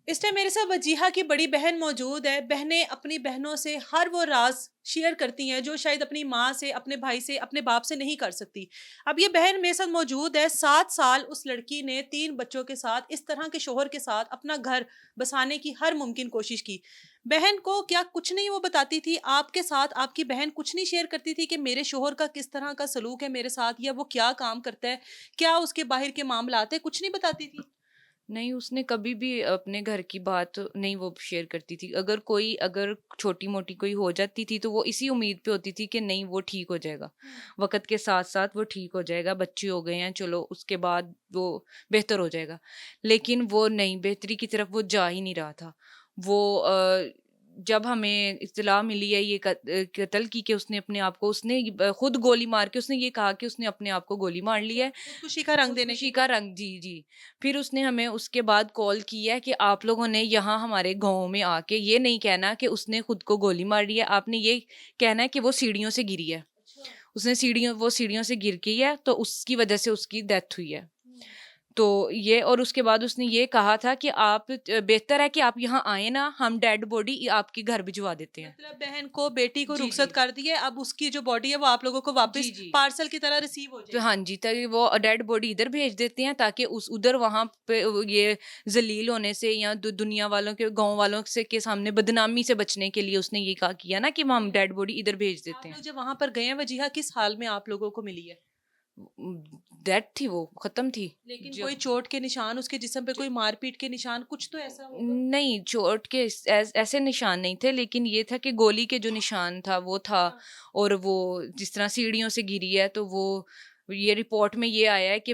इस टाइम मेरे साथ वजीहा की बड़ी बहन मौजूद है। बहनें अपनी बहनों से हर वो राज शेयर करती हैं जो शायद अपनी माँ से, अपने भाई से, अपने बाप से नहीं कर सकती। अब ये बहन मेरे साथ मौजूद है। 7 साल उस लड़की ने 3 बच्चों के साथ, इस तरह के शोहर के साथ अपना घर बसाने की हर मुमकिन कोशिश की। बहन को क्या कुछ नहीं वो बताती थी? आपके साथ आपकी बहन कुछ नहीं शेयर करती थी कि मेरे शोहर का किस तरह का सलूक है मेरे साथ, या वो क्या काम करता है, क्या उसके बाहर के मामलात है, कुछ नहीं बताती थी? नहीं, उसने कभी भी अपने घर की बात नहीं वो शेयर करती थी। अगर छोटी-मोटी कोई हो जाती थी, तो वो इसी उम्मीद पे होती थी कि नहीं वो ठीक हो जाएगा। वक़्त के साथ-साथ वो ठीक हो जाएगा, बच्चे हो गए हैं, चलो उसके बाद वो बेहतर हो जाएगा। लेकिन वो नहीं, बेहतरी की तरफ वो जा ही नहीं रहा था। वो जब हमें इत्तला मिली है ये कत्ल की कि उसने अपने आप को उसने खुद गोली मार के उसने ये कहा कि उसने अपने आप को गोली मार ली है। खुदकुशी का रंग देने खुदकुशी की। का रंग, जी, जी। फिर उसने हमें उसके बाद कॉल की है कि आप लोगों ने यहाँ हमारे गाँव में आके ये नहीं कहना कि उसने खुद को गोली मार ली है, आपने ये कहना है कि वो सीढ़ियों से गिरी है। अच्छा। वो सीढ़ियों से गिर गई है, तो उसकी वजह से उसकी डेथ हुई है। हुँ। तो ये और उसके बाद उसने ये कहा था कि आप बेहतर है कि आप यहाँ आएँ ना, हम डेड बॉडी आपके घर भिजवा देते हैं। मतलब बहन को, बेटी को जी, रुखसत जी। कर दी है, अब उसकी जो बॉडी है वो आप लोगों को जी, वापस जी। पार्सल की तरह रिसीव हो तो हाँ जाएगी। जी, ताकि वो डेड बॉडी इधर भेज देते हैं ताकि उस उधर वहाँ पे ये ज़लील होने से या दुनिया वालों के गाँव वालों से के सामने बदनामी से बचने के लिए उसने ये कहा किया ना कि हम डेड बॉडी इधर भेज देते आप हैं। लोग जब वहाँ पर गए हैं, वजीहा किस हाल में आप लोगों को मिली है? डेड थी वो, खत्म थी। लेकिन कोई जब चोट के निशान, उसके जिस्म पे कोई मारपीट के निशान, कुछ तो ऐसा होगा? नहीं, चोट के ऐसे निशान नहीं थे, लेकिन ये था कि गोली के जो निशान था वो था। अच्छा। और वो जिस तरह सीढ़ियों से गिरी है, तो वो ये रिपोर्ट में ये आया है कि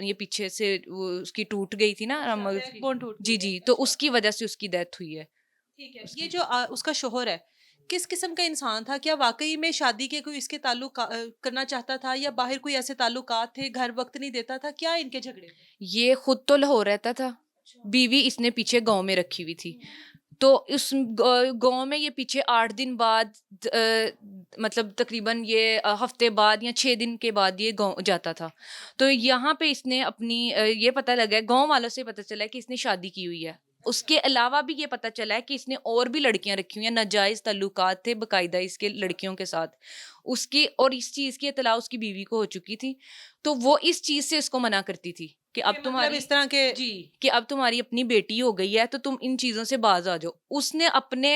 ये पीछे से वो उसकी टूट गई थी ना अच्छा, उसकी। बैकबोन टूट जी, गई है। जी, तो अच्छा। उसकी वजह से उसकी डेथ हुई है। ठीक है। ये उसकी जो उसका शौहर है, किस किस्म का इंसान था? क्या वाक़ई में शादी के कोई इसके ताल्लुक करना चाहता था, या बाहर कोई ऐसे ताल्लुकात थे, घर वक़्त नहीं देता था? क्या इनके झगड़े थे? ये खुद तो लाहौर रहता था, अच्छा। बीवी इसने पीछे गाँव में रखी हुई थी। हुँ। तो इस गाँव में ये पीछे 8 दिन बाद मतलब तकरीबन ये हफ्ते बाद या 6 दिन के बाद ये गाँव जाता था। तो यहाँ पे इसने अपनी ये पता लगा है, गाँव वालों से पता चला है कि इसने शादी की हुई है। अच्छा। उसके अलावा भी ये पता चला है कि इसने और भी लड़कियाँ रखी हुई हैं, नाजायज़ ताल्लुकात थे बाकायदा इसके लड़कियों के साथ। उसकी और इस चीज़ की इत्तला उसकी बीवी को हो चुकी थी। तो वो इस चीज़ से इसको मना करती थी कि कि मतलब इस तरह के। जी, कि अब तुम्हारी अपनी बेटी हो गई है, तो तुम इन चीज़ों से बाज़ आ जाओ। उसने अपने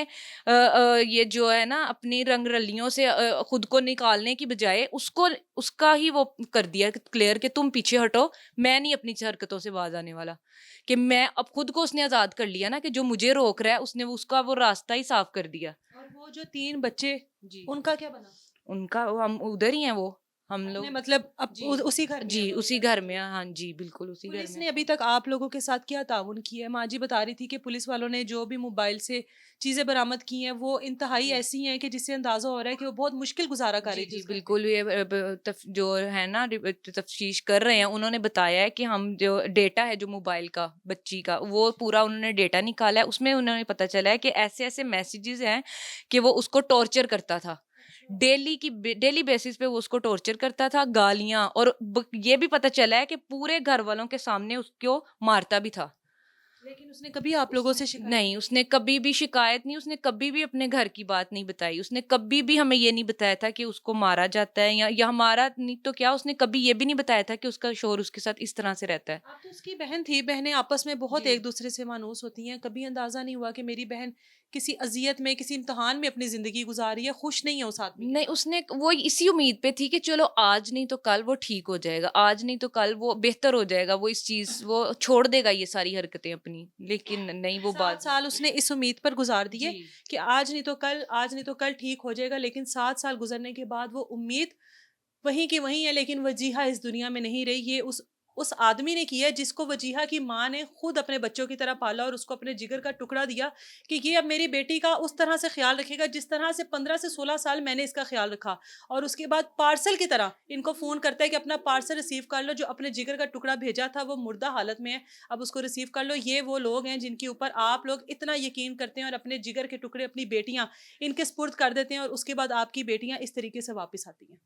ये जो है ना अपनी रंग-रलियों से खुद को निकालने की बजाय उसको उसका ही वो कर दिया क्लियर कि तुम पीछे हटो, मैं नहीं अपनी हरकतों से बाज़ आने वाला। कि मैं अब खुद को उसने आज़ाद कर लिया ना कि जो मुझे रोक रहा है, उसने उसका वो रास्ता ही साफ़ कर दिया। और वो जो 3 बच्चे, जी। उनका क्या बना? उनका हम उधर ही हैं वो, हम अपने लोग। मतलब अब जी। उसी घर में है जी, वो? उसी घर में हैं, हाँ जी, बिल्कुल उसी घर पुलिस में। ने अभी तक आप लोगों के साथ क्या ताउन किया है? माँ जी बता रही थी कि पुलिस वालों ने जो भी मोबाइल से चीज़ें बरामद की हैं, वो इंतहाई जी। ऐसी हैं कि जिससे अंदाज़ा हो रहा है कि वो बहुत मुश्किल गुज़ारा कर जी, रही थी जी, उस घर में। बिल्कुल ये जो है ना तफ्तीश कर रहे हैं, उन्होंने बताया है कि हम जो डेटा है जो मोबाइल का, बच्ची का, वो अच्छा। पूरा उन्होंने डेटा निकाला है। उसमें उन्हें पता चला है कि ऐसे-ऐसे मैसेजेज़ हैं कि वो उसको टॉर्चर करता था। अच्छा। डेली बेसिस पे वो उसको टॉर्चर करता था, गालियाँ और ये भी पता चला है कि पूरे घरवालों के सामने उसको मारता भी था। लेकिन उसने कभी आप लोगों से शिकायत नहीं उसने की? कभी भी शिकायत नहीं, उसने कभी भी अपने घर की बात नहीं बताई। उसने कभी भी हमें ये नहीं बताया था कि उसको मारा जाता है या हमारा नहीं तो क्या, उसने कभी ये भी नहीं बताया था कि उसका शौहर उसके साथ इस तरह से रहता है। आप तो उसकी बहन थी, बहनें आपस में बहुत जी। एक-दूसरे से मानूस होती हैं। कभी अंदाज़ा नहीं हुआ कि मेरी बहन किसी अज़ियत में, किसी इम्तिहान में अपनी ज़िंदगी गुज़ार रही है, खुश नहीं है उस आदमी के नहीं, साथ? उसने वो इसी उम्मीद पे थी कि चलो आज नहीं तो कल वो ठीक हो जाएगा, आज नहीं तो कल वो बेहतर हो जाएगा, वो इस चीज़ वो छोड़ देगा ये सारी हरकतें अपनी, लेकिन नहीं वो 7 बात नहीं। साल उसने इस उम्मीद पर गुज़ार दिए जी। कि आज नहीं तो कल ठीक हो जाएगा, लेकिन 7 साल गुज़रने के बाद वो उम्मीद वहीं की वहीं है, लेकिन वजीहा इस दुनिया में नहीं रही। ये उस आदमी ने किया है जिसको वजीहा की माँ ने खुद अपने बच्चों की तरह पाला और उसको अपने जिगर का टुकड़ा दिया कि ये अब मेरी बेटी का उस तरह से ख्याल रखेगा जिस तरह से 15 से 16 साल मैंने इसका ख्याल रखा। और उसके बाद पार्सल की तरह इनको फ़ोन करता है कि अपना पार्सल रिसीव कर लो, जो अपने जिगर का टुकड़ा भेजा था वो मुर्दा हालत में है, अब उसको रिसीव कर लो। ये वो लोग हैं जिनके ऊपर आप लोग इतना यकीन करते हैं और अपने जिगर के टुकड़े, अपनी बेटियां इनके स्पुर्द कर देते हैं, और उसके बाद आपकी बेटियां इस तरीके से वापस आती हैं।